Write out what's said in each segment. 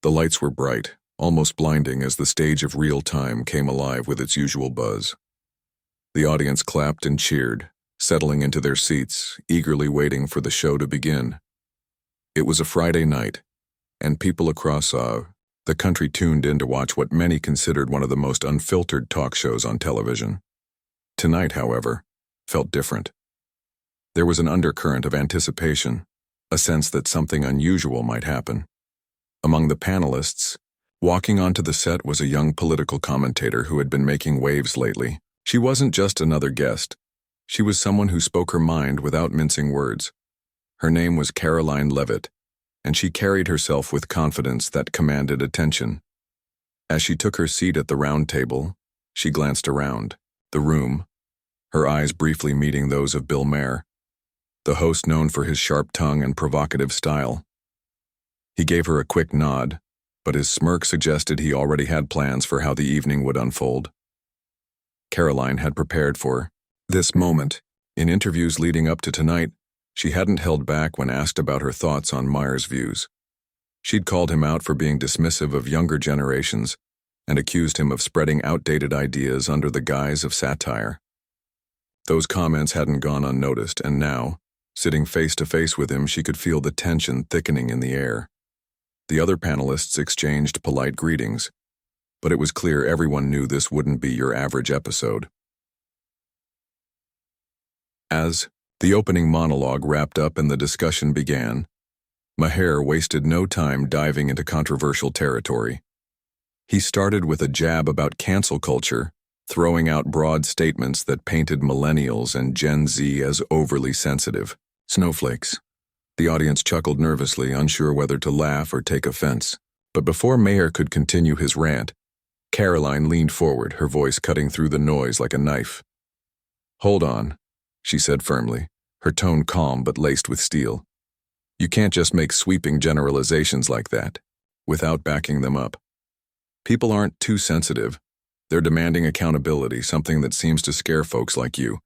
The lights were bright, almost blinding as the stage of real time came alive with its usual buzz. The audience clapped and cheered, settling into their seats, eagerly waiting for the show to begin. It was a Friday night, and people across the country tuned in to watch what many considered one of the most unfiltered talk shows on television. Tonight, however, felt different. There was an undercurrent of anticipation, a sense that something unusual might happen. Among the panelists, walking onto the set was a young political commentator who had been making waves lately. She wasn't just another guest. She was someone who spoke her mind without mincing words. Her name was Karoline Leavitt, and she carried herself with confidence that commanded attention. As she took her seat at the round table, she glanced around the room, her eyes briefly meeting those of Bill Maher, the host known for his sharp tongue and provocative style. He gave her a quick nod, but his smirk suggested he already had plans for how the evening would unfold. Karoline had prepared for this moment. In interviews leading up to tonight, she hadn't held back when asked about her thoughts on Maher's views. She'd called him out for being dismissive of younger generations and accused him of spreading outdated ideas under the guise of satire. Those comments hadn't gone unnoticed, and now, sitting face to face with him, she could feel the tension thickening in the air. The other panelists exchanged polite greetings, but it was clear everyone knew this wouldn't be your average episode. As the opening monologue wrapped up and the discussion began, Maher wasted no time diving into controversial territory. He started with a jab about cancel culture, throwing out broad statements that painted millennials and Gen Z as overly sensitive. Snowflakes. The audience chuckled nervously, unsure whether to laugh or take offense. But before Maher could continue his rant, Karoline leaned forward, her voice cutting through the noise like a knife. "Hold on," she said firmly, her tone calm but laced with steel. "You can't just make sweeping generalizations like that, without backing them up. People aren't too sensitive. They're demanding accountability, something that seems to scare folks like you."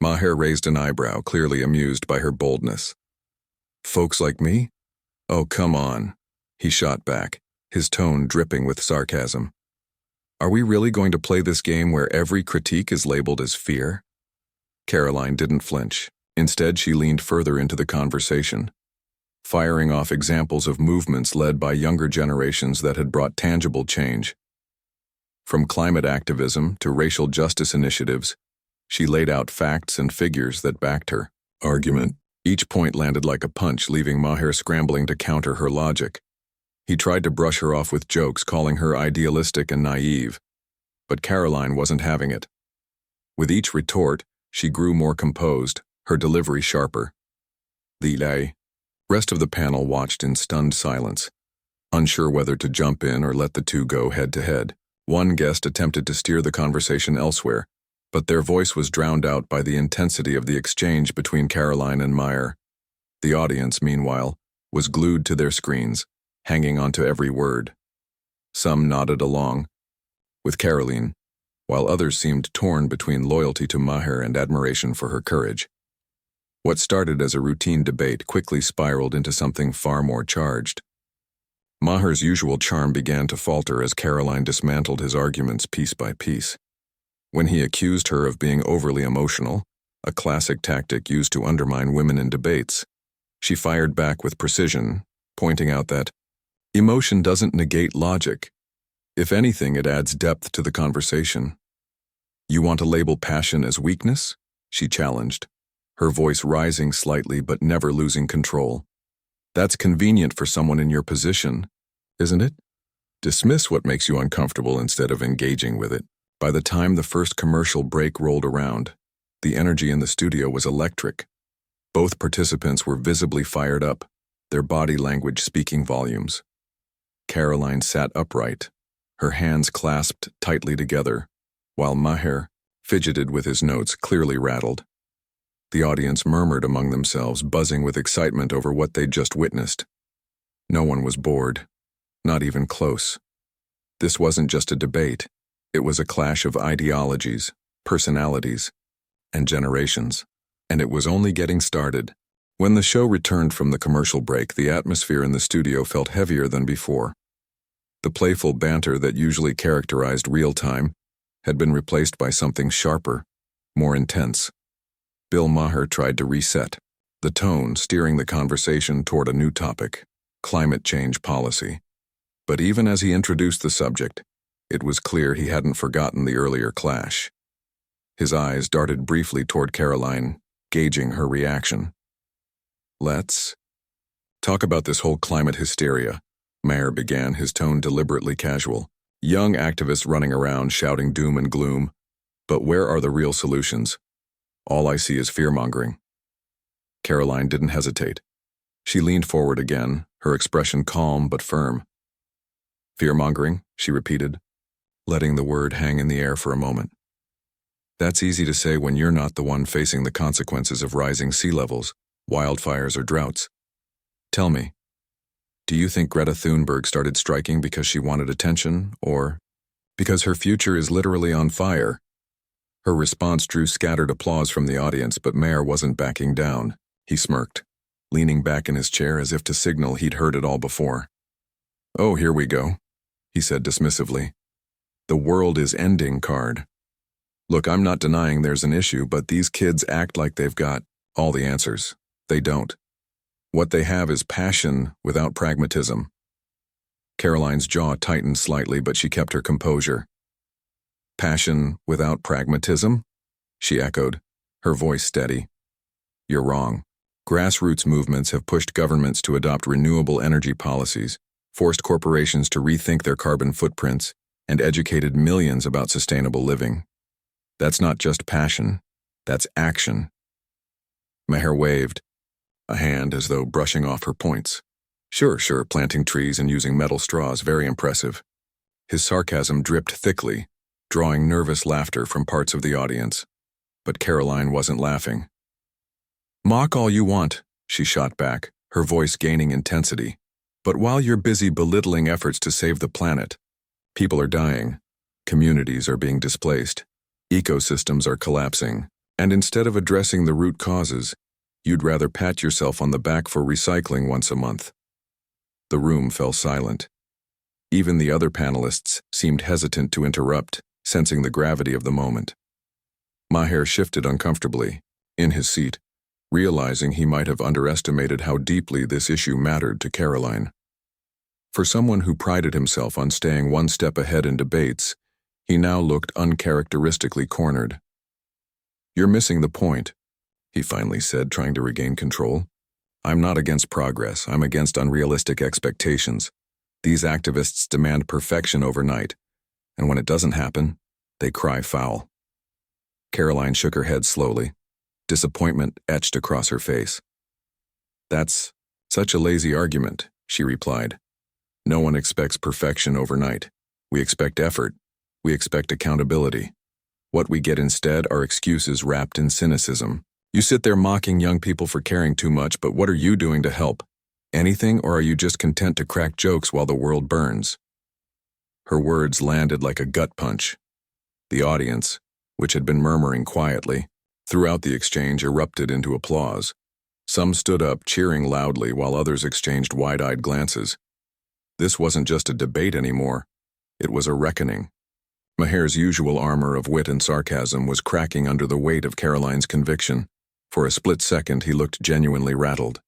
Maher raised an eyebrow, clearly amused by her boldness. "Folks like me? Oh, come on," he shot back, his tone dripping with sarcasm. "Are we really going to play this game where every critique is labeled as fear?" Karoline didn't flinch. Instead, she leaned further into the conversation, firing off examples of movements led by younger generations that had brought tangible change. From climate activism to racial justice initiatives, she laid out facts and figures that backed her argument. Each point landed like a punch, leaving Maher scrambling to counter her logic. He tried to brush her off with jokes, calling her idealistic and naive, but Karoline wasn't having it. With each retort, she grew more composed, her delivery sharper. The rest of the panel watched in stunned silence, unsure whether to jump in or let the two go head-to-head. One guest attempted to steer the conversation elsewhere, but their voice was drowned out by the intensity of the exchange between Karoline and Maher. The audience, meanwhile, was glued to their screens, hanging onto every word. Some nodded along with Karoline, while others seemed torn between loyalty to Maher and admiration for her courage. What started as a routine debate quickly spiraled into something far more charged. Maher's usual charm began to falter as Karoline dismantled his arguments piece by piece. When he accused her of being overly emotional, a classic tactic used to undermine women in debates, she fired back with precision, pointing out that emotion doesn't negate logic. If anything, it adds depth to the conversation. "You want to label passion as weakness?" she challenged, her voice rising slightly but never losing control. "That's convenient for someone in your position, isn't it? Dismiss what makes you uncomfortable instead of engaging with it." By the time the first commercial break rolled around, the energy in the studio was electric. Both participants were visibly fired up, their body language speaking volumes. Karoline sat upright, her hands clasped tightly together, while Maher fidgeted with his notes, clearly rattled. The audience murmured among themselves, buzzing with excitement over what they'd just witnessed. No one was bored, not even close. This wasn't just a debate. It was a clash of ideologies, personalities, and generations. And it was only getting started. When the show returned from the commercial break, the atmosphere in the studio felt heavier than before. The playful banter that usually characterized real time had been replaced by something sharper, more intense. Bill Maher tried to reset, the tone steering the conversation toward a new topic, climate change policy. But even as he introduced the subject, it was clear he hadn't forgotten the earlier clash. His eyes darted briefly toward Karoline, gauging her reaction. "Let's talk about this whole climate hysteria," Maher began, his tone deliberately casual. "Young activists running around shouting doom and gloom. But where are the real solutions? All I see is fear-mongering." Karoline didn't hesitate. She leaned forward again, her expression calm but firm. "Fear-mongering," she repeated, letting the word hang in the air for a moment. "That's easy to say when you're not the one facing the consequences of rising sea levels, wildfires or droughts. Tell me, do you think Greta Thunberg started striking because she wanted attention, or because her future is literally on fire?" Her response drew scattered applause from the audience, but Maher wasn't backing down. He smirked, leaning back in his chair as if to signal he'd heard it all before. "Oh, here we go," he said dismissively. "The world is ending card. Look, I'm not denying there's an issue, but these kids act like they've got all the answers. They don't. What they have is passion without pragmatism." Karoline's jaw tightened slightly, but she kept her composure. "Passion without pragmatism?" she echoed, her voice steady. "You're wrong. Grassroots movements have pushed governments to adopt renewable energy policies, forced corporations to rethink their carbon footprints, and educated millions about sustainable living. That's not just passion, that's action." Maher waved, a hand as though brushing off her points. Sure, planting trees and using metal straws, very impressive." His sarcasm dripped thickly, drawing nervous laughter from parts of the audience. But Karoline wasn't laughing. "Mock all you want," she shot back, her voice gaining intensity. "But while you're busy belittling efforts to save the planet, people are dying, communities are being displaced, ecosystems are collapsing, and instead of addressing the root causes, you'd rather pat yourself on the back for recycling once a month." The room fell silent. Even the other panelists seemed hesitant to interrupt, sensing the gravity of the moment. Maher shifted uncomfortably, in his seat, realizing he might have underestimated how deeply this issue mattered to Karoline. For someone who prided himself on staying one step ahead in debates, he now looked uncharacteristically cornered. "You're missing the point," he finally said, trying to regain control. "I'm not against progress, I'm against unrealistic expectations. These activists demand perfection overnight, and when it doesn't happen, they cry foul." Karoline shook her head slowly, disappointment etched across her face. "That's such a lazy argument," she replied. "No one expects perfection overnight. We expect effort. We expect accountability. What we get instead are excuses wrapped in cynicism. You sit there mocking young people for caring too much, but what are you doing to help? Anything, or are you just content to crack jokes while the world burns?" Her words landed like a gut punch. The audience, which had been murmuring quietly, throughout the exchange erupted into applause. Some stood up, cheering loudly, while others exchanged wide-eyed glances. This wasn't just a debate anymore. It was a reckoning. Maher's usual armor of wit and sarcasm was cracking under the weight of Karoline's conviction. For a split second, he looked genuinely rattled.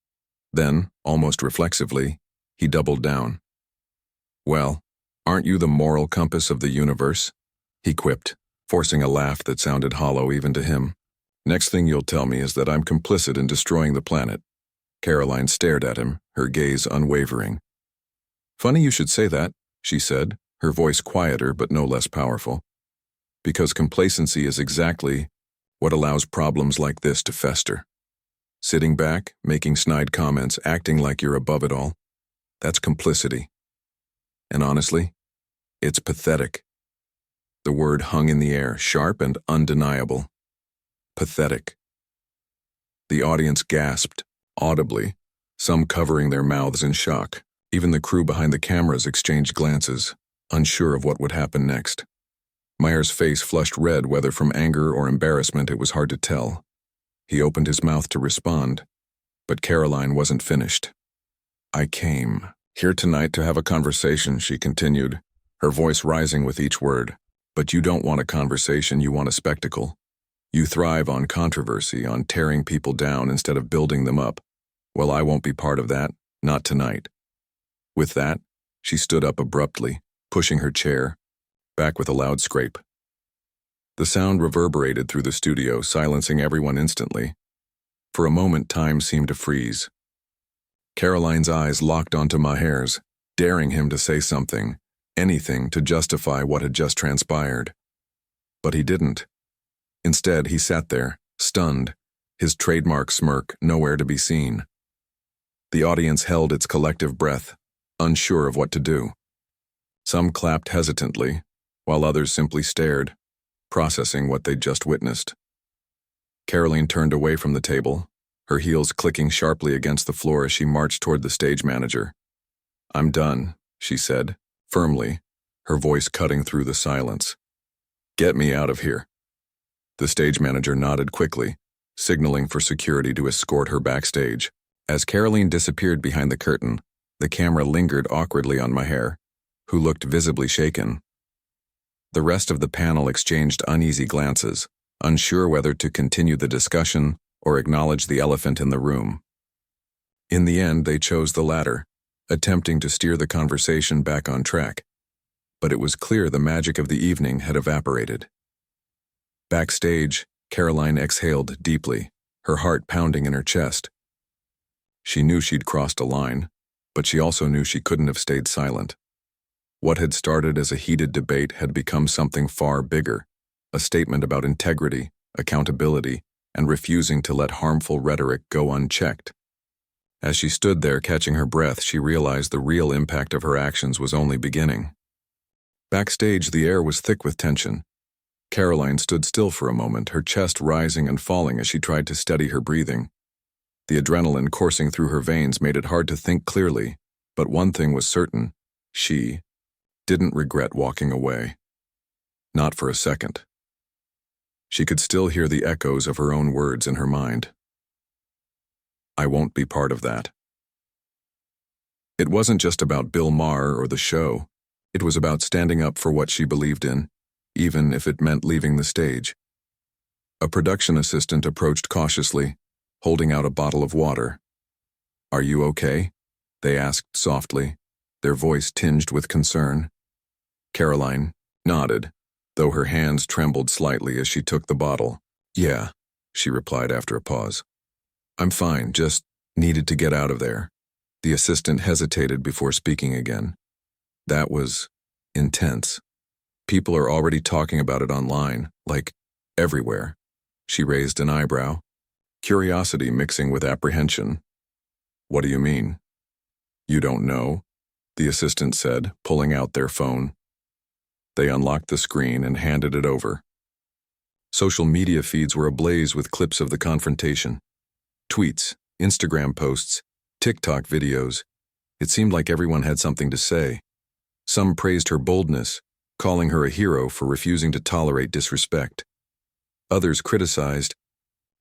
Then, almost reflexively, he doubled down. "Well, aren't you the moral compass of the universe?" he quipped, forcing a laugh that sounded hollow even to him. "Next thing you'll tell me is that I'm complicit in destroying the planet." Karoline stared at him, her gaze unwavering. "Funny you should say that," she said, her voice quieter but no less powerful. "Because complacency is exactly what allows problems like this to fester. Sitting back, making snide comments, acting like you're above it all, that's complicity. And honestly, it's pathetic." The word hung in the air, sharp and undeniable. Pathetic. The audience gasped, audibly, some covering their mouths in shock. Even the crew behind the cameras exchanged glances, unsure of what would happen next. Maher's face flushed red, whether from anger or embarrassment it was hard to tell. He opened his mouth to respond, but Karoline wasn't finished. "I came," Here tonight to have a conversation, she continued, her voice rising with each word. But you don't want a conversation, you want a spectacle. You thrive on controversy, on tearing people down instead of building them up. Well, I won't be part of that, not tonight. With that, she stood up abruptly, pushing her chair, back with a loud scrape. The sound reverberated through the studio, silencing everyone instantly. For a moment, time seemed to freeze. Karoline's eyes locked onto Maher's, daring him to say something, anything to justify what had just transpired. But he didn't. Instead, he sat there, stunned, his trademark smirk nowhere to be seen. The audience held its collective breath, unsure of what to do. Some clapped hesitantly, while others simply stared, processing what they'd just witnessed. Karoline turned away from the table, her heels clicking sharply against the floor as she marched toward the stage manager. "I'm done," she said, firmly, her voice cutting through the silence. "Get me out of here." The stage manager nodded quickly, signaling for security to escort her backstage. As Karoline disappeared behind the curtain, the camera lingered awkwardly on Maher, who looked visibly shaken. The rest of the panel exchanged uneasy glances, unsure whether to continue the discussion or acknowledge the elephant in the room. In the end, they chose the latter, attempting to steer the conversation back on track. But it was clear the magic of the evening had evaporated. Backstage, Karoline exhaled deeply, her heart pounding in her chest. She knew she'd crossed a line, but she also knew she couldn't have stayed silent. What had started as a heated debate had become something far bigger, a statement about integrity, accountability, and refusing to let harmful rhetoric go unchecked. As she stood there catching her breath, she realized the real impact of her actions was only beginning. Backstage, the air was thick with tension. Karoline stood still for a moment, her chest rising and falling as she tried to steady her breathing. The adrenaline coursing through her veins made it hard to think clearly, but one thing was certain: she didn't regret walking away. Not for a second. She could still hear the echoes of her own words in her mind. "I won't be part of that." It wasn't just about Bill Maher or the show. It was about standing up for what she believed in, even if it meant leaving the stage. A production assistant approached cautiously, holding out a bottle of water. "Are you okay?" they asked softly, their voice tinged with concern. Karoline nodded, though her hands trembled slightly as she took the bottle. "Yeah," she replied after a pause. "I'm fine, just needed to get out of there." The assistant hesitated before speaking again. "That was intense. People are already talking about it online, like everywhere." She raised an eyebrow, curiosity mixing with apprehension. "What do you mean?" "You don't know?" the assistant said, pulling out their phone. They unlocked the screen and handed it over. Social media feeds were ablaze with clips of the confrontation. Tweets, Instagram posts, TikTok videos. It seemed like everyone had something to say. Some praised her boldness, calling her a hero for refusing to tolerate disrespect. Others criticized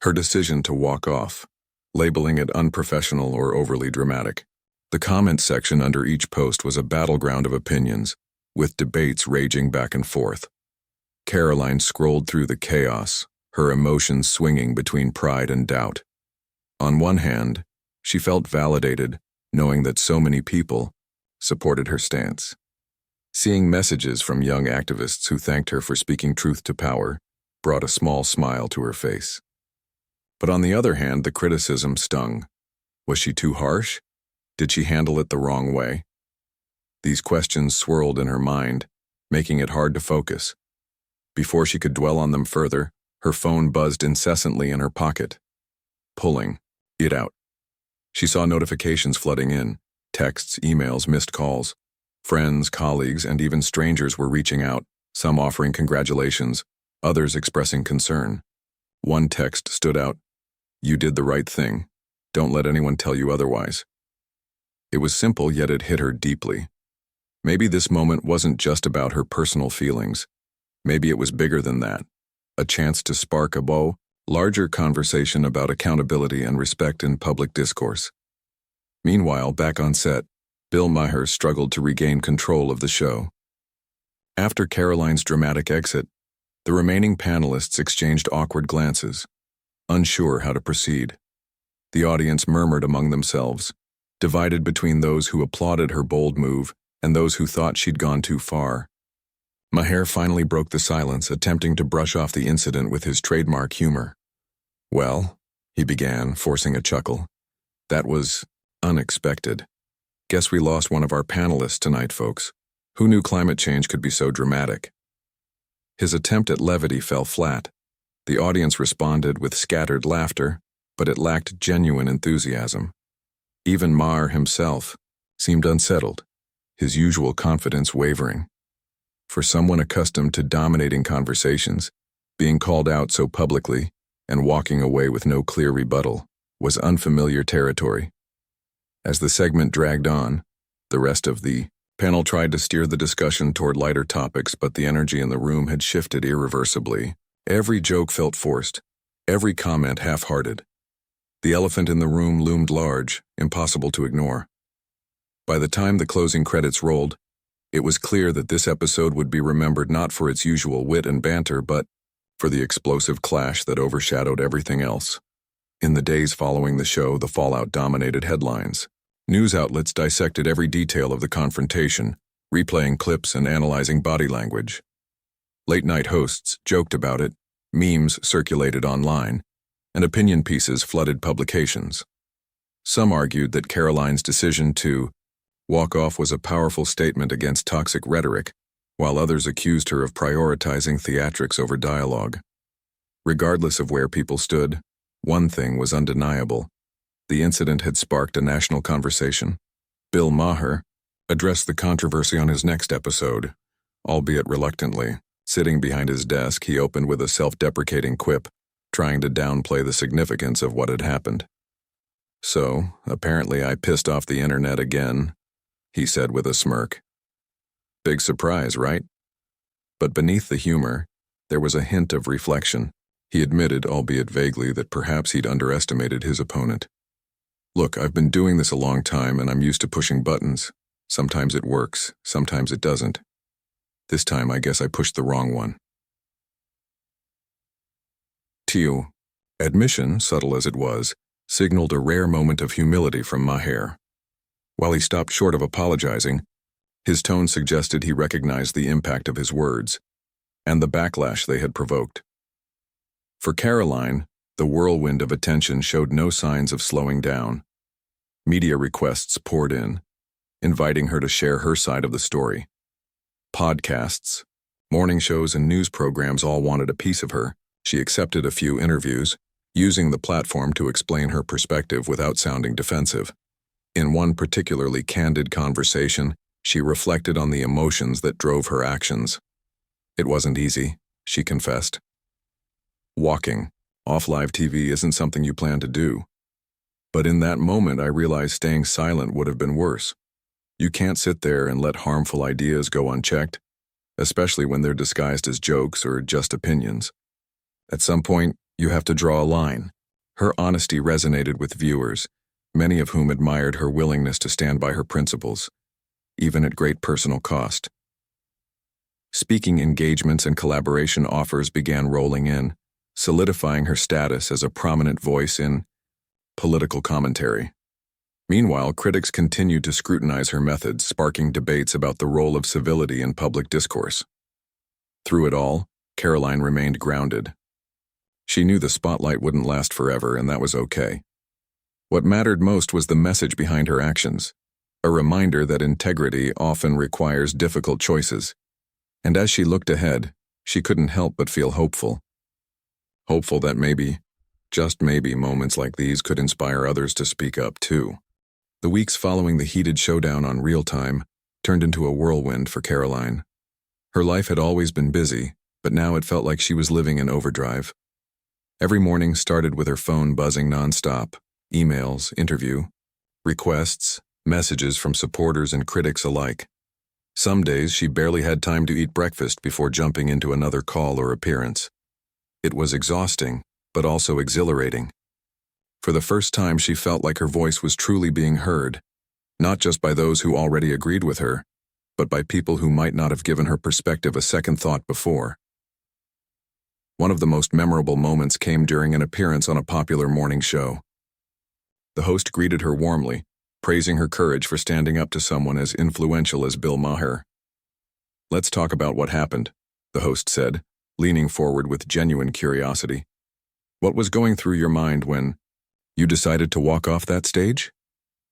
her decision to walk off, labeling it unprofessional or overly dramatic. The comment section under each post was a battleground of opinions, with debates raging back and forth. Karoline scrolled through the chaos, her emotions swinging between pride and doubt. On one hand, she felt validated, knowing that so many people supported her stance. Seeing messages from young activists who thanked her for speaking truth to power brought a small smile to her face. But on the other hand, the criticism stung. Was she too harsh? Did she handle it the wrong way? These questions swirled in her mind, making it hard to focus. Before she could dwell on them further, her phone buzzed incessantly in her pocket. Pulling it out. She saw notifications flooding in, texts, emails, missed calls. Friends, colleagues, and even strangers were reaching out, some offering congratulations, others expressing concern. One text stood out: "You did the right thing. Don't let anyone tell you otherwise." It was simple, yet it hit her deeply. Maybe this moment wasn't just about her personal feelings. Maybe it was bigger than that. A chance to spark a larger conversation about accountability and respect in public discourse. Meanwhile, back on set, Bill Maher struggled to regain control of the show. After Karoline's dramatic exit, the remaining panelists exchanged awkward glances, unsure how to proceed. The audience murmured among themselves, divided between those who applauded her bold move and those who thought she'd gone too far. Maher finally broke the silence, attempting to brush off the incident with his trademark humor. "Well," he began, forcing a chuckle, "that was unexpected. Guess we lost one of our panelists tonight, folks. Who knew climate change could be so dramatic?" His attempt at levity fell flat. The audience responded with scattered laughter, but it lacked genuine enthusiasm. Even Maher himself seemed unsettled, his usual confidence wavering. For someone accustomed to dominating conversations, being called out so publicly and walking away with no clear rebuttal was unfamiliar territory. As the segment dragged on, the rest of the panel tried to steer the discussion toward lighter topics, but the energy in the room had shifted irreversibly. Every joke felt forced, every comment half-hearted. The elephant in the room loomed large, impossible to ignore. By the time the closing credits rolled, it was clear that this episode would be remembered not for its usual wit and banter, but for the explosive clash that overshadowed everything else. In the days following the show, the fallout dominated headlines. News outlets dissected every detail of the confrontation, replaying clips and analyzing body language. Late-night hosts joked about it, memes circulated online, and opinion pieces flooded publications. Some argued that Karoline's decision to walk off was a powerful statement against toxic rhetoric, while others accused her of prioritizing theatrics over dialogue. Regardless of where people stood, one thing was undeniable. The incident had sparked a national conversation. Bill Maher addressed the controversy on his next episode, albeit reluctantly. Sitting behind his desk, he opened with a self-deprecating quip, trying to downplay the significance of what had happened. "So, apparently I pissed off the internet again," he said with a smirk. Big surprise, right? But beneath the humor, there was a hint of reflection. He admitted, albeit vaguely, that perhaps he'd underestimated his opponent. "Look, I've been doing this a long time and I'm used to pushing buttons. Sometimes it works, sometimes it doesn't. This time I guess I pushed the wrong one." Teal, admission, subtle as it was, signaled a rare moment of humility from Maher. While he stopped short of apologizing, his tone suggested he recognized the impact of his words and the backlash they had provoked. For Karoline, the whirlwind of attention showed no signs of slowing down. Media requests poured in, inviting her to share her side of the story. Podcasts, morning shows, and news programs all wanted a piece of her. She accepted a few interviews, using the platform to explain her perspective without sounding defensive. In one particularly candid conversation, she reflected on the emotions that drove her actions. "It wasn't easy," she confessed. "Walking off live TV isn't something you plan to do. But in that moment, I realized staying silent would have been worse. You can't sit there and let harmful ideas go unchecked, especially when they're disguised as jokes or just opinions. At some point, you have to draw a line." Her honesty resonated with viewers, many of whom admired her willingness to stand by her principles, even at great personal cost. Speaking engagements and collaboration offers began rolling in, solidifying her status as a prominent voice in political commentary. Meanwhile, critics continued to scrutinize her methods, sparking debates about the role of civility in public discourse. Through it all, Karoline remained grounded. She knew the spotlight wouldn't last forever, and that was okay. What mattered most was the message behind her actions, a reminder that integrity often requires difficult choices. And as she looked ahead, she couldn't help but feel hopeful. Hopeful that maybe, just maybe, moments like these could inspire others to speak up too. The weeks following the heated showdown on Real Time turned into a whirlwind for Karoline. Her life had always been busy, but now it felt like she was living in overdrive. Every morning started with her phone buzzing nonstop, emails, interview, requests, messages from supporters and critics alike. Some days she barely had time to eat breakfast before jumping into another call or appearance. It was exhausting, but also exhilarating. For the first time, she felt like her voice was truly being heard, not just by those who already agreed with her, but by people who might not have given her perspective a second thought before. One of the most memorable moments came during an appearance on a popular morning show. The host greeted her warmly, praising her courage for standing up to someone as influential as Bill Maher. "Let's talk about what happened," the host said, leaning forward with genuine curiosity. "What was going through your mind when you decided to walk off that stage?"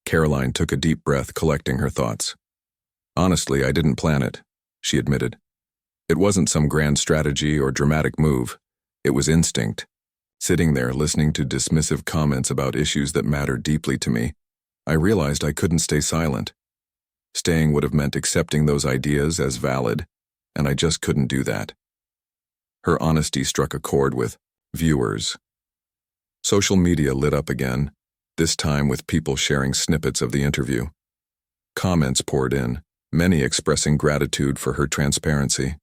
Karoline took a deep breath, collecting her thoughts. "Honestly, I didn't plan it," she admitted. "It wasn't some grand strategy or dramatic move. It was instinct. Sitting there listening to dismissive comments about issues that mattered deeply to me, I realized I couldn't stay silent. Staying would have meant accepting those ideas as valid, and I just couldn't do that." Her honesty struck a chord with viewers. Social media lit up again, this time with people sharing snippets of the interview. Comments poured in, many expressing gratitude for her transparency.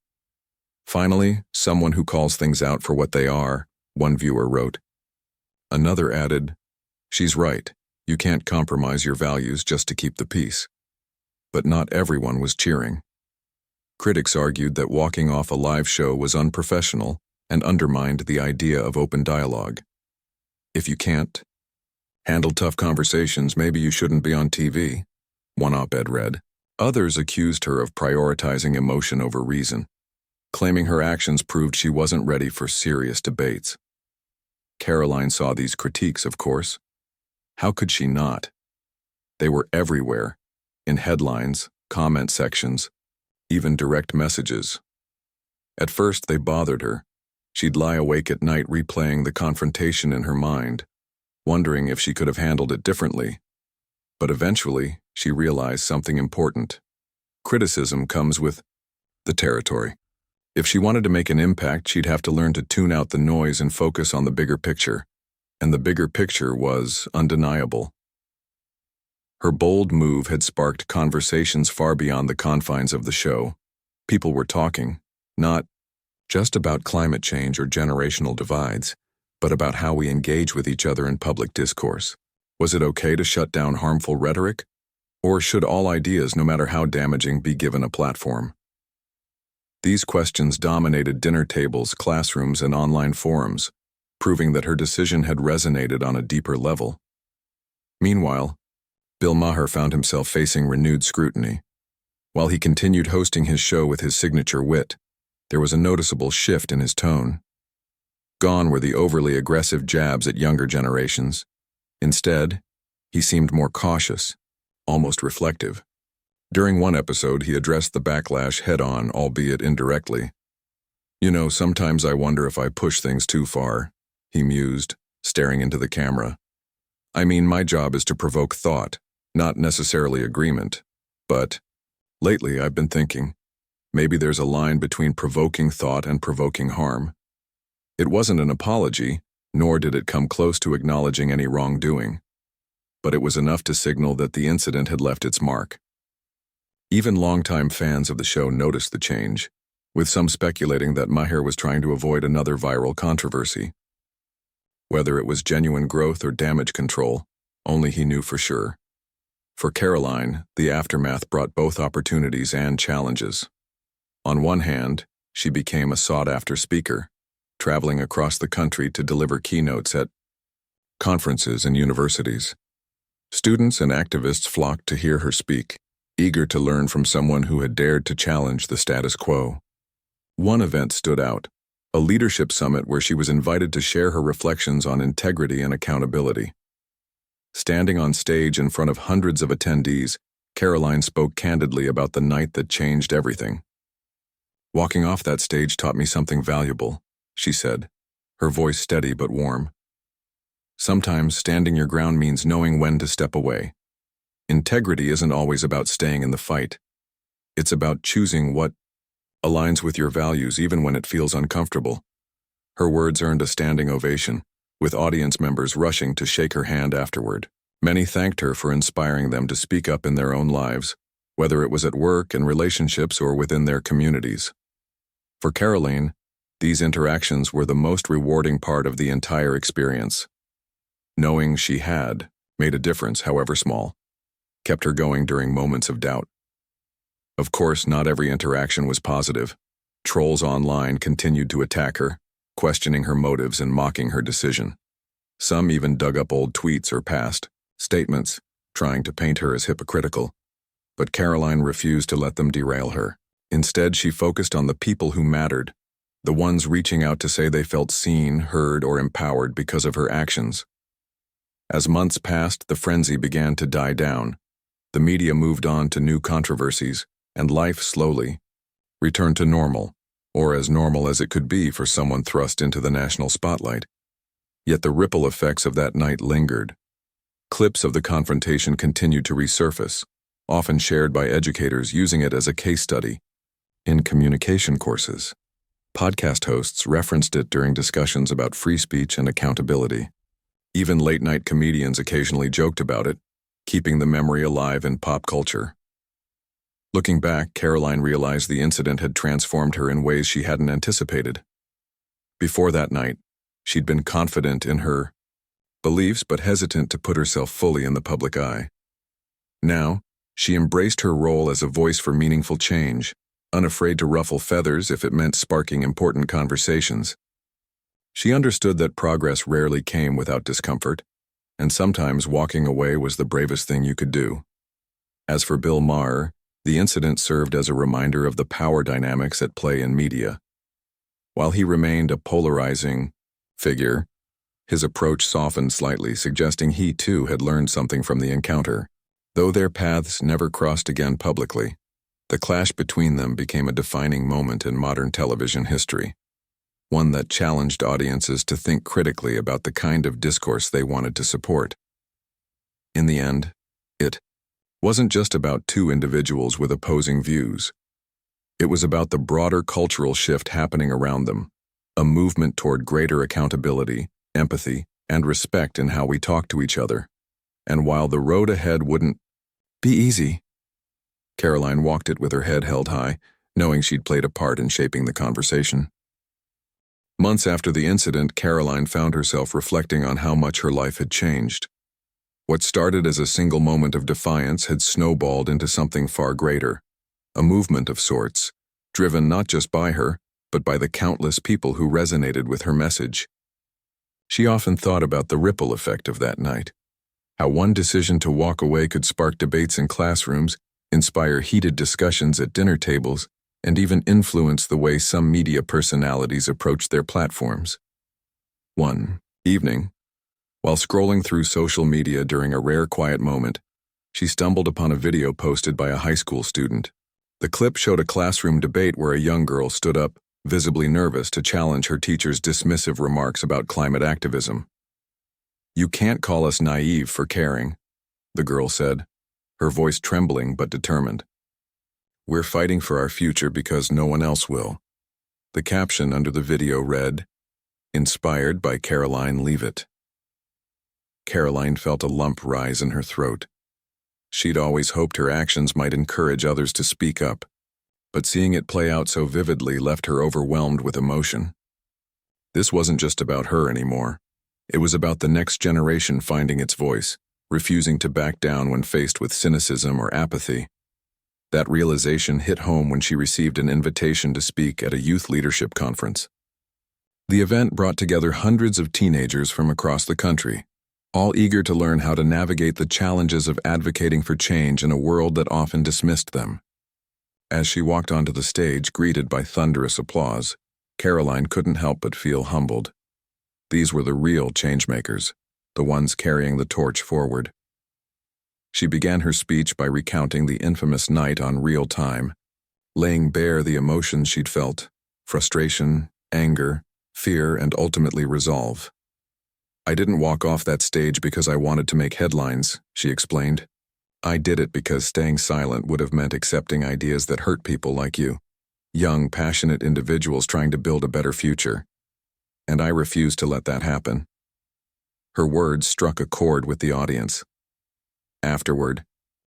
"Finally, someone who calls things out for what they are," one viewer wrote. Another added, "She's right. You can't compromise your values just to keep the peace." But not everyone was cheering. Critics argued that walking off a live show was unprofessional and undermined the idea of open dialogue. "If you can't handle tough conversations, maybe you shouldn't be on TV," one op-ed read. Others accused her of prioritizing emotion over reason, claiming her actions proved she wasn't ready for serious debates. Karoline saw these critiques, of course. How could she not? They were everywhere, in headlines, comment sections, even direct messages. At first, they bothered her. She'd lie awake at night replaying the confrontation in her mind, wondering if she could have handled it differently. But eventually, she realized something important. Criticism comes with the territory. If she wanted to make an impact, she'd have to learn to tune out the noise and focus on the bigger picture. And the bigger picture was undeniable. Her bold move had sparked conversations far beyond the confines of the show. People were talking, not just about climate change or generational divides, but about how we engage with each other in public discourse. Was it okay to shut down harmful rhetoric? Or should all ideas, no matter how damaging, be given a platform? These questions dominated dinner tables, classrooms, and online forums, proving that her decision had resonated on a deeper level. Meanwhile, Bill Maher found himself facing renewed scrutiny. While he continued hosting his show with his signature wit, there was a noticeable shift in his tone. Gone were the overly aggressive jabs at younger generations. Instead, he seemed more cautious, almost reflective. During one episode, he addressed the backlash head-on, albeit indirectly. "You know, sometimes I wonder if I push things too far," he mused, staring into the camera. "I mean, my job is to provoke thought, not necessarily agreement. But lately I've been thinking, maybe there's a line between provoking thought and provoking harm." It wasn't an apology, nor did it come close to acknowledging any wrongdoing. But it was enough to signal that the incident had left its mark. Even longtime fans of the show noticed the change, with some speculating that Maher was trying to avoid another viral controversy. Whether it was genuine growth or damage control, only he knew for sure. For Karoline, the aftermath brought both opportunities and challenges. On one hand, she became a sought-after speaker, traveling across the country to deliver keynotes at conferences and universities. Students and activists flocked to hear her speak, eager to learn from someone who had dared to challenge the status quo. One event stood out, a leadership summit where she was invited to share her reflections on integrity and accountability. Standing on stage in front of hundreds of attendees, Karoline spoke candidly about the night that changed everything. "Walking off that stage taught me something valuable," she said, her voice steady but warm. "Sometimes standing your ground means knowing when to step away. Integrity isn't always about staying in the fight. It's about choosing what aligns with your values even when it feels uncomfortable." Her words earned a standing ovation, with audience members rushing to shake her hand afterward. Many thanked her for inspiring them to speak up in their own lives, whether it was at work, in relationships, or within their communities. For Karoline, these interactions were the most rewarding part of the entire experience. Knowing she had made a difference, however small. kept her going during moments of doubt. Of course, not every interaction was positive. Trolls online continued to attack her, questioning her motives and mocking her decision. Some even dug up old tweets or past statements, trying to paint her as hypocritical. But Karoline refused to let them derail her. Instead, she focused on the people who mattered, the ones reaching out to say they felt seen, heard, or empowered because of her actions. As months passed, the frenzy began to die down. The media moved on to new controversies, and life slowly returned to normal, or as normal as it could be for someone thrust into the national spotlight. Yet the ripple effects of that night lingered. Clips of the confrontation continued to resurface, often shared by educators using it as a case study in communication courses. Podcast hosts referenced it during discussions about free speech and accountability. Even late-night comedians occasionally joked about it, keeping the memory alive in pop culture. Looking back, Karoline realized the incident had transformed her in ways she hadn't anticipated. Before that night, she'd been confident in her beliefs but hesitant to put herself fully in the public eye. Now, she embraced her role as a voice for meaningful change, unafraid to ruffle feathers if it meant sparking important conversations. She understood that progress rarely came without discomfort, and sometimes walking away was the bravest thing you could do. As for Bill Maher, the incident served as a reminder of the power dynamics at play in media. While he remained a polarizing figure, his approach softened slightly, suggesting he too had learned something from the encounter. Though their paths never crossed again publicly, the clash between them became a defining moment in modern television history, one that challenged audiences to think critically about the kind of discourse they wanted to support. In the end, it wasn't just about two individuals with opposing views. It was about the broader cultural shift happening around them, a movement toward greater accountability, empathy, and respect in how we talk to each other. And while the road ahead wouldn't be easy, Karoline walked it with her head held high, knowing she'd played a part in shaping the conversation. Months after the incident, Karoline found herself reflecting on how much her life had changed. What started as a single moment of defiance had snowballed into something far greater, a movement of sorts, driven not just by her, but by the countless people who resonated with her message. She often thought about the ripple effect of that night, how one decision to walk away could spark debates in classrooms, inspire heated discussions at dinner tables, and even influence the way some media personalities approached their platforms. One evening, while scrolling through social media during a rare quiet moment, she stumbled upon a video posted by a high school student. The clip showed a classroom debate where a young girl stood up, visibly nervous, to challenge her teacher's dismissive remarks about climate activism. "You can't call us naive for caring," the girl said, her voice trembling but determined. "We're fighting for our future because no one else will." The caption under the video read, "Inspired by Karoline Leavitt." Karoline felt a lump rise in her throat. She'd always hoped her actions might encourage others to speak up, but seeing it play out so vividly left her overwhelmed with emotion. This wasn't just about her anymore. It was about the next generation finding its voice, refusing to back down when faced with cynicism or apathy. That realization hit home when she received an invitation to speak at a youth leadership conference. The event brought together hundreds of teenagers from across the country, all eager to learn how to navigate the challenges of advocating for change in a world that often dismissed them. As she walked onto the stage, greeted by thunderous applause, Karoline couldn't help but feel humbled. These were the real changemakers, the ones carrying the torch forward. She began her speech by recounting the infamous night on Real Time, laying bare the emotions she'd felt: frustration, anger, fear, and ultimately resolve. "I didn't walk off that stage because I wanted to make headlines," she explained. "I did it because staying silent would have meant accepting ideas that hurt people like you, young, passionate individuals trying to build a better future. And I refused to let that happen." Her words struck a chord with the audience. Afterward,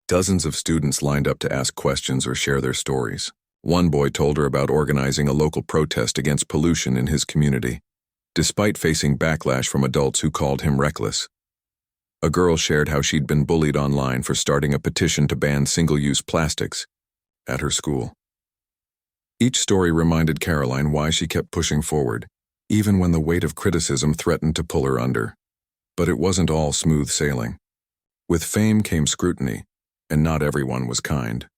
dozens of students lined up to ask questions or share their stories. One boy told her about organizing a local protest against pollution in his community, despite facing backlash from adults who called him reckless. A girl shared how she'd been bullied online for starting a petition to ban single-use plastics at her school. Each story reminded Karoline why she kept pushing forward, even when the weight of criticism threatened to pull her under. But it wasn't all smooth sailing. With fame came scrutiny, and not everyone was kind.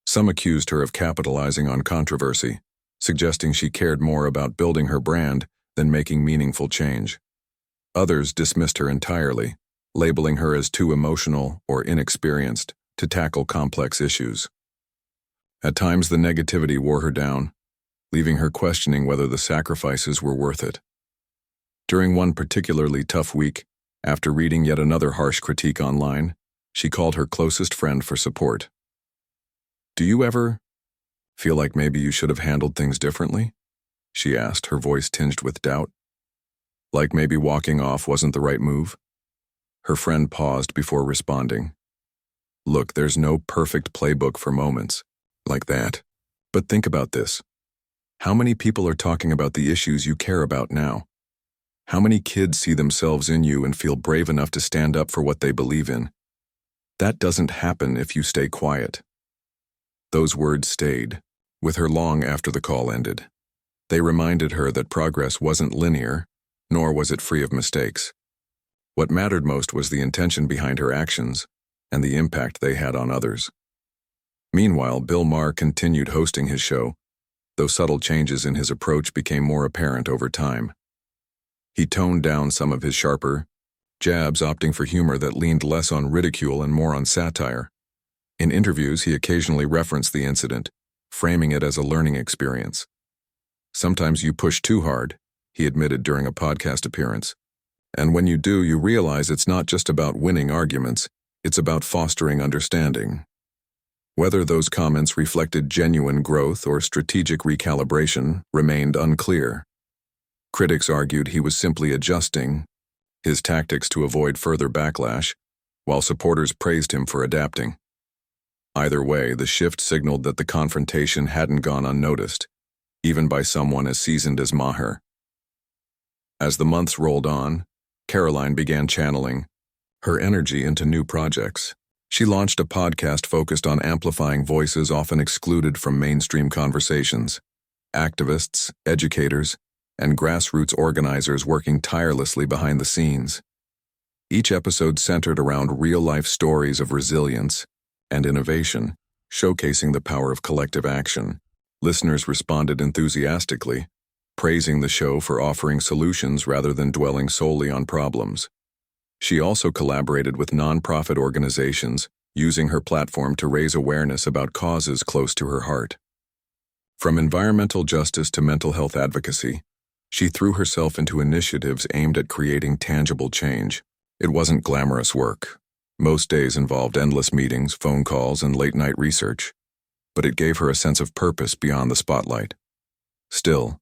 Some accused her of capitalizing on controversy, suggesting she cared more about building her brand than making meaningful change. Others dismissed her entirely, labeling her as too emotional or inexperienced to tackle complex issues. At times, the negativity wore her down, leaving her questioning whether the sacrifices were worth it. During one particularly tough week, after reading yet another harsh critique online, she called her closest friend for support. "Do you ever feel like maybe you should have handled things differently?" she asked, her voice tinged with doubt. Like maybe walking off wasn't the right move? Her friend paused before responding. "Look, there's no perfect playbook for moments like that. But think about this. How many people are talking about the issues you care about now? How many kids see themselves in you and feel brave enough to stand up for what they believe in? That doesn't happen if you stay quiet." Those words stayed with her long after the call ended. They reminded her that progress wasn't linear, nor was it free of mistakes. What mattered most was the intention behind her actions and the impact they had on others. Meanwhile, Maher continued hosting his show, though subtle changes in his approach became more apparent over time. He toned down some of his sharper jabs, opting for humor that leaned less on ridicule and more on satire. In interviews, he occasionally referenced the incident, framing it as a learning experience. "Sometimes you push too hard," he admitted during a podcast appearance. "And when you do, you realize it's not just about winning arguments, it's about fostering understanding." Whether those comments reflected genuine growth or strategic recalibration remained unclear. Critics argued he was simply adjusting his tactics to avoid further backlash, while supporters praised him for adapting. Either way, the shift signaled that the confrontation hadn't gone unnoticed, even by someone as seasoned as Maher. As the months rolled on, Karoline began channeling her energy into new projects. She launched a podcast focused on amplifying voices often excluded from mainstream conversations. Activists, educators, and grassroots organizers working tirelessly behind the scenes. Each episode centered around real-life stories of resilience and innovation, showcasing the power of collective action. Listeners responded enthusiastically, praising the show for offering solutions rather than dwelling solely on problems. She also collaborated with nonprofit organizations, using her platform to raise awareness about causes close to her heart. From environmental justice to mental health advocacy, she threw herself into initiatives aimed at creating tangible change. It wasn't glamorous work. Most days involved endless meetings, phone calls, and late-night research, but it gave her a sense of purpose beyond the spotlight. Still,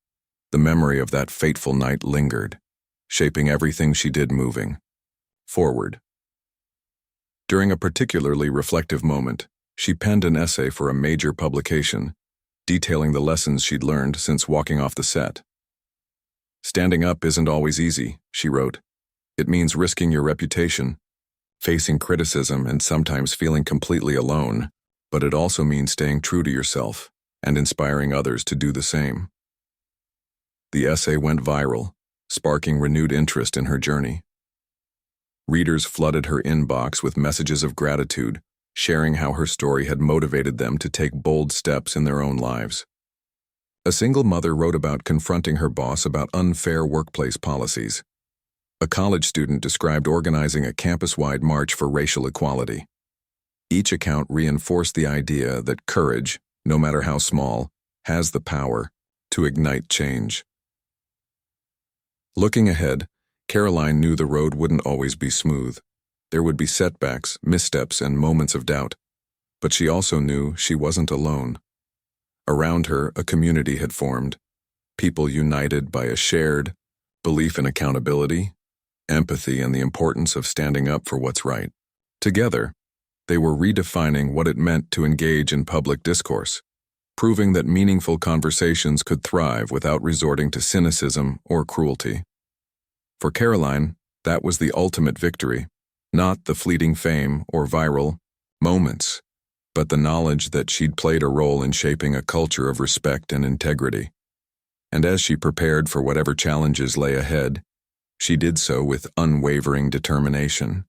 the memory of that fateful night lingered, shaping everything she did moving forward. During a particularly reflective moment, she penned an essay for a major publication, detailing the lessons she'd learned since walking off the set. "Standing up isn't always easy," she wrote. "It means risking your reputation, facing criticism, and sometimes feeling completely alone, but it also means staying true to yourself and inspiring others to do the same." The essay went viral, sparking renewed interest in her journey. Readers flooded her inbox with messages of gratitude, sharing how her story had motivated them to take bold steps in their own lives. A single mother wrote about confronting her boss about unfair workplace policies. A college student described organizing a campus-wide march for racial equality. Each account reinforced the idea that courage, no matter how small, has the power to ignite change. Looking ahead, Karoline knew the road wouldn't always be smooth. There would be setbacks, missteps, and moments of doubt. But she also knew she wasn't alone. Around her, a community had formed, people united by a shared belief in accountability, empathy, and the importance of standing up for what's right. Together, they were redefining what it meant to engage in public discourse, proving that meaningful conversations could thrive without resorting to cynicism or cruelty. For Karoline, that was the ultimate victory, Not the fleeting fame or viral moments, but the knowledge that she'd played a role in shaping a culture of respect and integrity. And as she prepared for whatever challenges lay ahead, she did so with unwavering determination,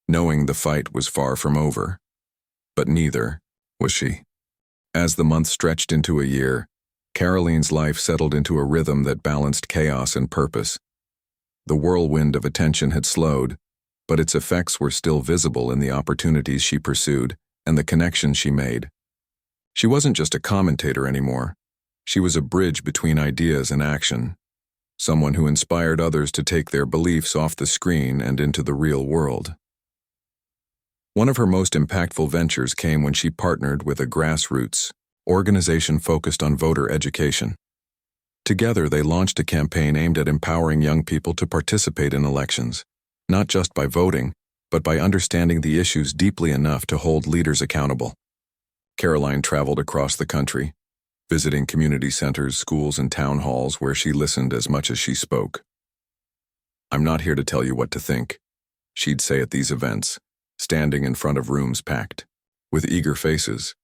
knowing the fight was far from over. But neither was she. As the months stretched into a year, Karoline's life settled into a rhythm that balanced chaos and purpose. The whirlwind of attention had slowed, but its effects were still visible in the opportunities she pursued and the connections she made. She wasn't just a commentator anymore. She was a bridge between ideas and action, someone who inspired others to take their beliefs off the screen and into the real world. One of her most impactful ventures came when she partnered with a grassroots organization focused on voter education. Together, they launched a campaign aimed at empowering young people to participate in elections, not just by voting, but by understanding the issues deeply enough to hold leaders accountable. Karoline traveled across the country, visiting community centers, schools, and town halls where she listened as much as she spoke. "I'm not here to tell you what to think," she'd say at these events, standing in front of rooms packed with eager faces.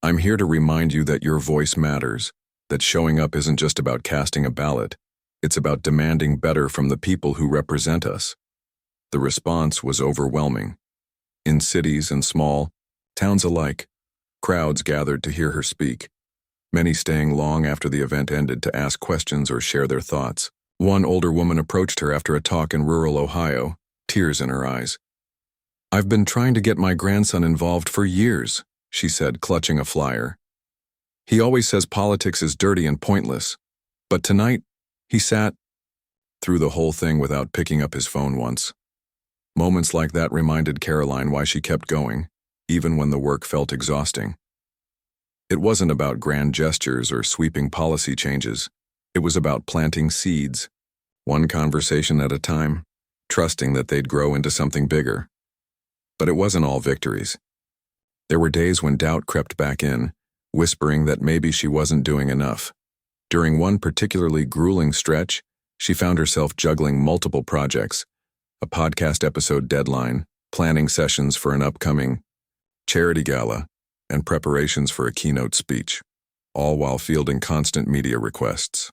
"I'm here to remind you that your voice matters, that showing up isn't just about casting a ballot, it's about demanding better from the people who represent us." The response was overwhelming. In cities and small towns alike, crowds gathered to hear her speak, many staying long after the event ended to ask questions or share their thoughts. One older woman approached her after a talk in rural Ohio, tears in her eyes. "I've been trying to get my grandson involved for years," she said, clutching a flyer. "He always says politics is dirty and pointless, but tonight, he sat through the whole thing without picking up his phone once." Moments like that reminded Karoline why she kept going, even when the work felt exhausting. It wasn't about grand gestures or sweeping policy changes. It was about planting seeds, one conversation at a time, trusting that they'd grow into something bigger. But it wasn't all victories. There were days when doubt crept back in, whispering that maybe she wasn't doing enough. During one particularly grueling stretch, she found herself juggling multiple projects, a podcast episode deadline, planning sessions for an upcoming charity gala, and preparations for a keynote speech, all while fielding constant media requests.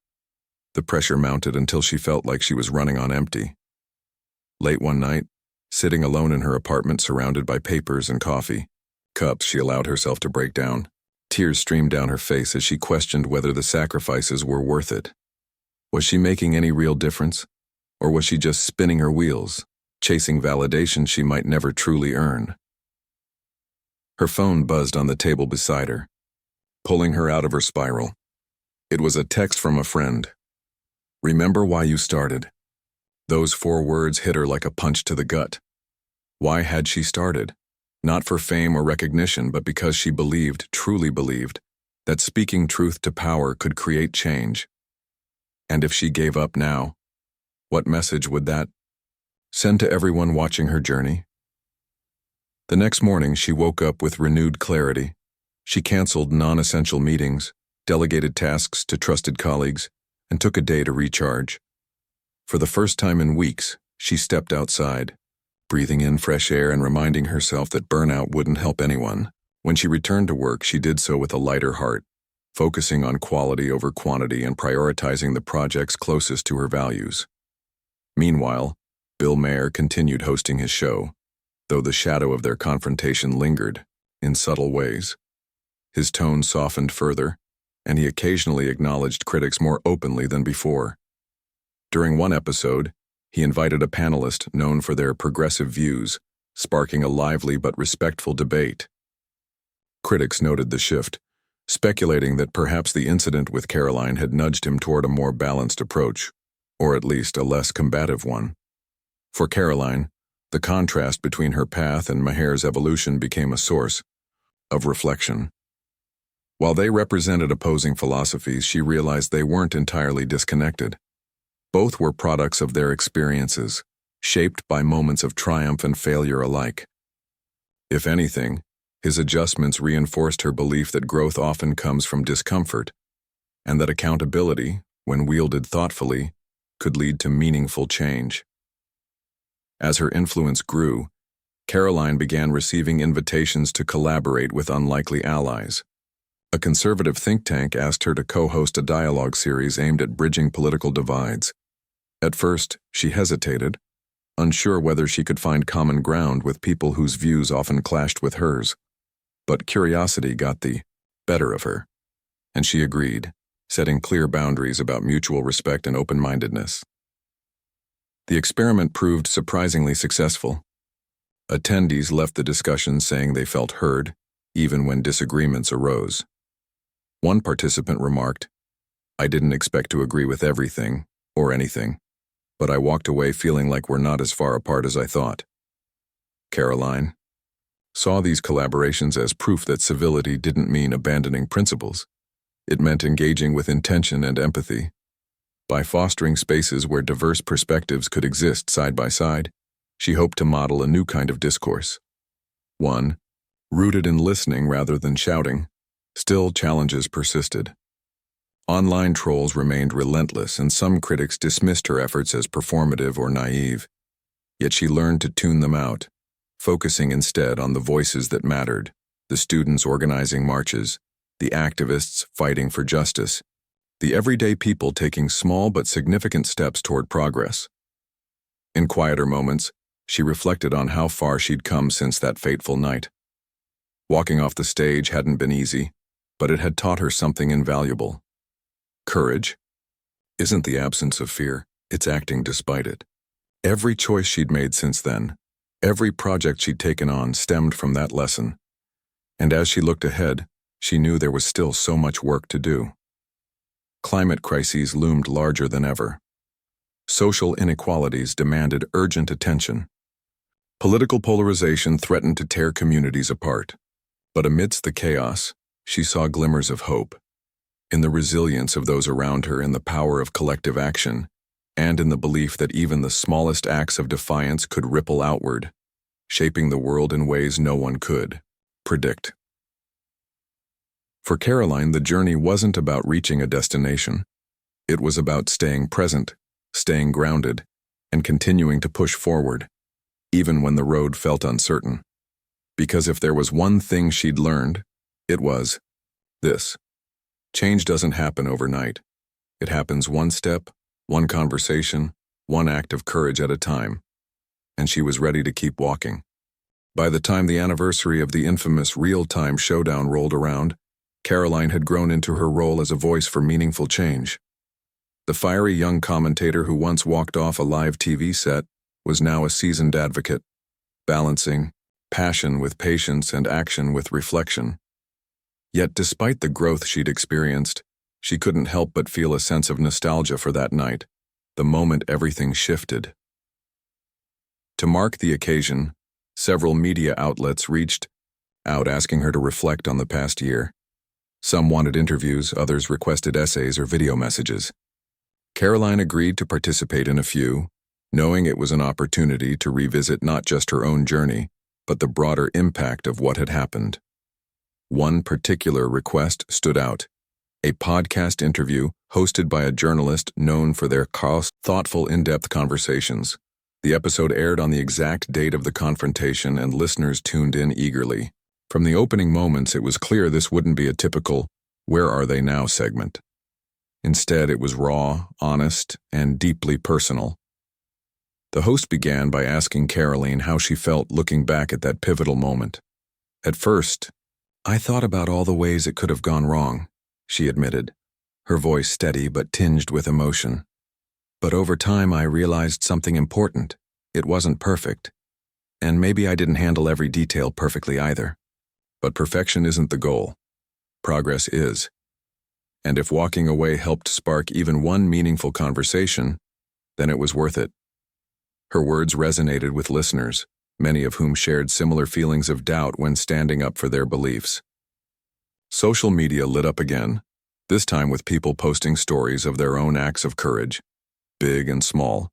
The pressure mounted until she felt like she was running on empty. Late one night, sitting alone in her apartment surrounded by papers and coffee cups, she allowed herself to break down. Tears streamed down her face as she questioned whether the sacrifices were worth it. Was she making any real difference? Or was she just spinning her wheels, chasing validation she might never truly earn? Her phone buzzed on the table beside her, pulling her out of her spiral. It was a text from a friend. "Remember why you started." Those 4 words hit her like a punch to the gut. Why had she started? Not for fame or recognition, but because she believed, truly believed, that speaking truth to power could create change. And if she gave up now, what message would that send to everyone watching her journey? The next morning, she woke up with renewed clarity. She canceled non-essential meetings, delegated tasks to trusted colleagues, and took a day to recharge. For the first time in weeks, she stepped outside, breathing in fresh air and reminding herself that burnout wouldn't help anyone. When she returned to work, she did so with a lighter heart, focusing on quality over quantity and prioritizing the projects closest to her values. Meanwhile, Bill Maher continued hosting his show, though the shadow of their confrontation lingered, in subtle ways. His tone softened further, and he occasionally acknowledged critics more openly than before. During one episode, he invited a panelist known for their progressive views, sparking a lively but respectful debate. Critics noted the shift, speculating that perhaps the incident with Karoline had nudged him toward a more balanced approach, or at least a less combative one. For Karoline, the contrast between her path and Maher's evolution became a source of reflection. While they represented opposing philosophies, she realized they weren't entirely disconnected. Both were products of their experiences, shaped by moments of triumph and failure alike. If anything, his adjustments reinforced her belief that growth often comes from discomfort, and that accountability, when wielded thoughtfully, could lead to meaningful change. As her influence grew, Karoline began receiving invitations to collaborate with unlikely allies. A conservative think tank asked her to co-host a dialogue series aimed at bridging political divides. At first, she hesitated, unsure whether she could find common ground with people whose views often clashed with hers. But curiosity got the better of her, and she agreed, setting clear boundaries about mutual respect and open-mindedness. The experiment proved surprisingly successful. Attendees left the discussion saying they felt heard, even when disagreements arose. One participant remarked, "I didn't expect to agree with everything, or anything, but I walked away feeling like we're not as far apart as I thought." Karoline saw these collaborations as proof that civility didn't mean abandoning principles. It meant engaging with intention and empathy. By fostering spaces where diverse perspectives could exist side by side, she hoped to model a new kind of discourse. One, rooted in listening rather than shouting. Still, challenges persisted. Online trolls remained relentless, and some critics dismissed her efforts as performative or naive. Yet she learned to tune them out, focusing instead on the voices that mattered, the students organizing marches, the activists fighting for justice, the everyday people taking small but significant steps toward progress. In quieter moments, she reflected on how far she'd come since that fateful night. Walking off the stage hadn't been easy, but it had taught her something invaluable. Courage isn't the absence of fear, it's acting despite it. Every choice she'd made since then, every project she'd taken on stemmed from that lesson. And as she looked ahead, she knew there was still so much work to do. Climate crises loomed larger than ever. Social inequalities demanded urgent attention. Political polarization threatened to tear communities apart. But amidst the chaos, she saw glimmers of hope, in the resilience of those around her, in the power of collective action, and in the belief that even the smallest acts of defiance could ripple outward, shaping the world in ways no one could predict. For Karoline, the journey wasn't about reaching a destination. It was about staying present, staying grounded, and continuing to push forward, even when the road felt uncertain. Because if there was one thing she'd learned, it was this: change doesn't happen overnight. It happens one step, one conversation, one act of courage at a time. And she was ready to keep walking. By the time the anniversary of the infamous real-time showdown rolled around, Karoline had grown into her role as a voice for meaningful change. The fiery young commentator who once walked off a live TV set was now a seasoned advocate, balancing passion with patience and action with reflection. Yet despite the growth she'd experienced, she couldn't help but feel a sense of nostalgia for that night, the moment everything shifted. To mark the occasion, several media outlets reached out asking her to reflect on the past year. Some wanted interviews, others requested essays or video messages. Karoline agreed to participate in a few, knowing it was an opportunity to revisit not just her own journey, but the broader impact of what had happened. One particular request stood out: a podcast interview hosted by a journalist known for their thoughtful, in-depth conversations. The episode aired on the exact date of the confrontation, and listeners tuned in eagerly. From the opening moments, it was clear this wouldn't be a typical "Where Are They Now" segment. Instead, it was raw, honest, and deeply personal. The host began by asking Karoline how she felt looking back at that pivotal moment. "At first, I thought about all the ways it could have gone wrong," she admitted, her voice steady but tinged with emotion. "But over time, I realized something important. It wasn't perfect. And maybe I didn't handle every detail perfectly either. But perfection isn't the goal. Progress is. And if walking away helped spark even one meaningful conversation, then it was worth it." Her words resonated with listeners, many of whom shared similar feelings of doubt when standing up for their beliefs. Social media lit up again, this time with people posting stories of their own acts of courage, big and small,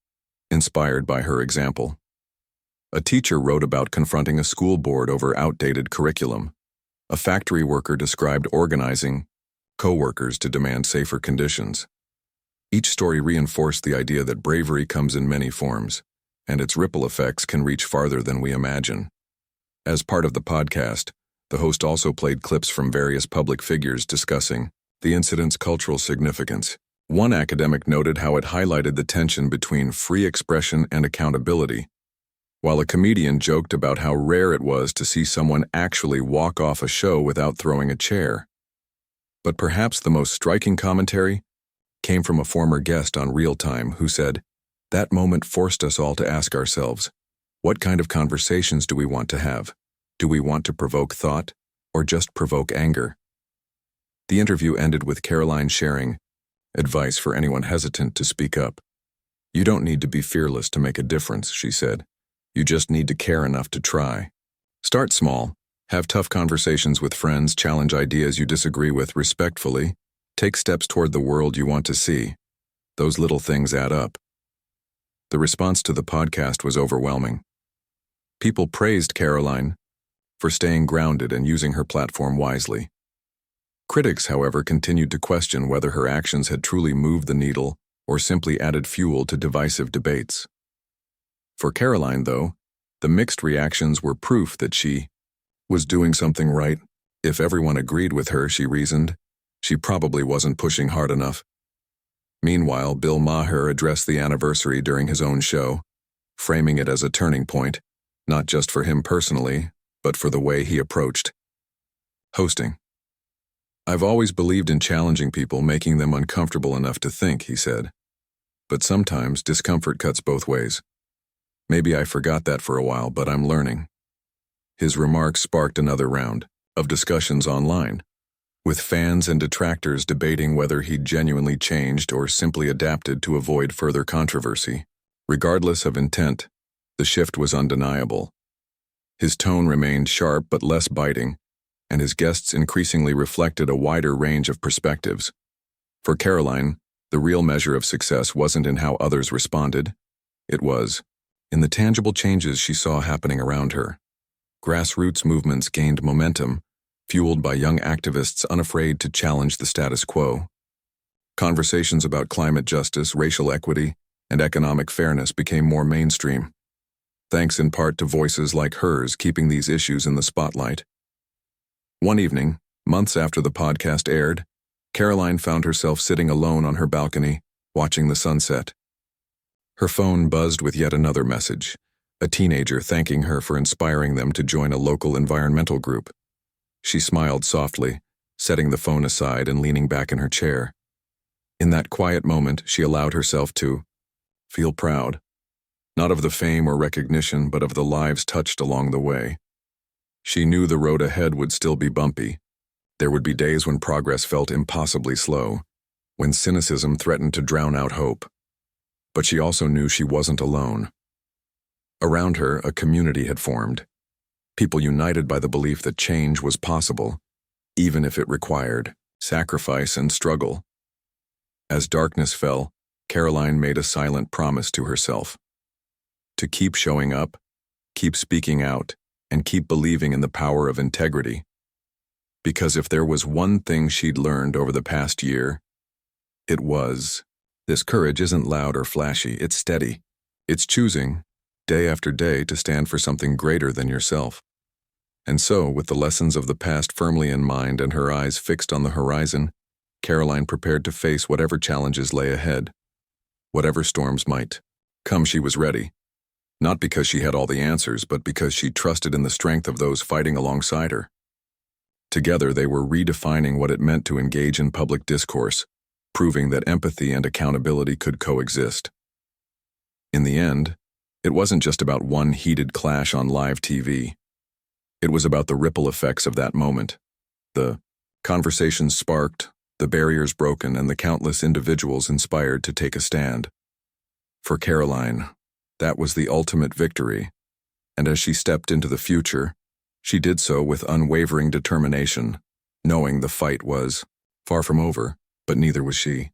inspired by her example. A teacher wrote about confronting a school board over outdated curriculum. A factory worker described organizing co-workers to demand safer conditions. Each story reinforced the idea that bravery comes in many forms, and its ripple effects can reach farther than we imagine. As part of the podcast, the host also played clips from various public figures discussing the incident's cultural significance. One academic noted how it highlighted the tension between free expression and accountability, while a comedian joked about how rare it was to see someone actually walk off a show without throwing a chair. But perhaps the most striking commentary came from a former guest on Real Time who said, "That moment forced us all to ask ourselves, what kind of conversations do we want to have? Do we want to provoke thought or just provoke anger?" The interview ended with Karoline sharing advice for anyone hesitant to speak up. "You don't need to be fearless to make a difference," she said. "You just need to care enough to try. Start small, have tough conversations with friends, challenge ideas you disagree with respectfully, take steps toward the world you want to see. Those little things add up." The response to the podcast was overwhelming. People praised Karoline for staying grounded and using her platform wisely. Critics, however, continued to question whether her actions had truly moved the needle or simply added fuel to divisive debates. For Karoline, though, the mixed reactions were proof that she was doing something right. If everyone agreed with her, she reasoned, she probably wasn't pushing hard enough. Meanwhile, Bill Maher addressed the anniversary during his own show, framing it as a turning point, not just for him personally, but for the way he approached hosting. "I've always believed in challenging people, making them uncomfortable enough to think," he said. "But sometimes discomfort cuts both ways. Maybe I forgot that for a while, but I'm learning." His remarks sparked another round of discussions online, with fans and detractors debating whether he'd genuinely changed or simply adapted to avoid further controversy. Regardless of intent, the shift was undeniable. His tone remained sharp but less biting, and his guests increasingly reflected a wider range of perspectives. For Karoline, the real measure of success wasn't in how others responded. It was in the tangible changes she saw happening around her. Grassroots movements gained momentum, fueled by young activists unafraid to challenge the status quo. Conversations about climate justice, racial equity, and economic fairness became more mainstream, thanks in part to voices like hers keeping these issues in the spotlight. One evening, months after the podcast aired, Karoline found herself sitting alone on her balcony, watching the sunset. Her phone buzzed with yet another message, a teenager thanking her for inspiring them to join a local environmental group. She smiled softly, setting the phone aside and leaning back in her chair. In that quiet moment, she allowed herself to feel proud, not of the fame or recognition, but of the lives touched along the way. She knew the road ahead would still be bumpy. There would be days when progress felt impossibly slow, when cynicism threatened to drown out hope. But she also knew she wasn't alone. Around her, a community had formed, people united by the belief that change was possible, even if it required sacrifice and struggle. As darkness fell, Karoline made a silent promise to herself: to keep showing up, keep speaking out, and keep believing in the power of integrity. Because if there was one thing she'd learned over the past year, it was, this courage isn't loud or flashy, it's steady. It's choosing, day after day, to stand for something greater than yourself. And so, with the lessons of the past firmly in mind and her eyes fixed on the horizon, Karoline prepared to face whatever challenges lay ahead. Whatever storms might come, she was ready. Not because she had all the answers, but because she trusted in the strength of those fighting alongside her. Together, they were redefining what it meant to engage in public discourse, proving that empathy and accountability could coexist. In the end, it wasn't just about one heated clash on live TV. It was about the ripple effects of that moment. The conversations sparked, the barriers broken, and the countless individuals inspired to take a stand. For Karoline, that was the ultimate victory, and as she stepped into the future, she did so with unwavering determination, knowing the fight was far from over, but neither was she.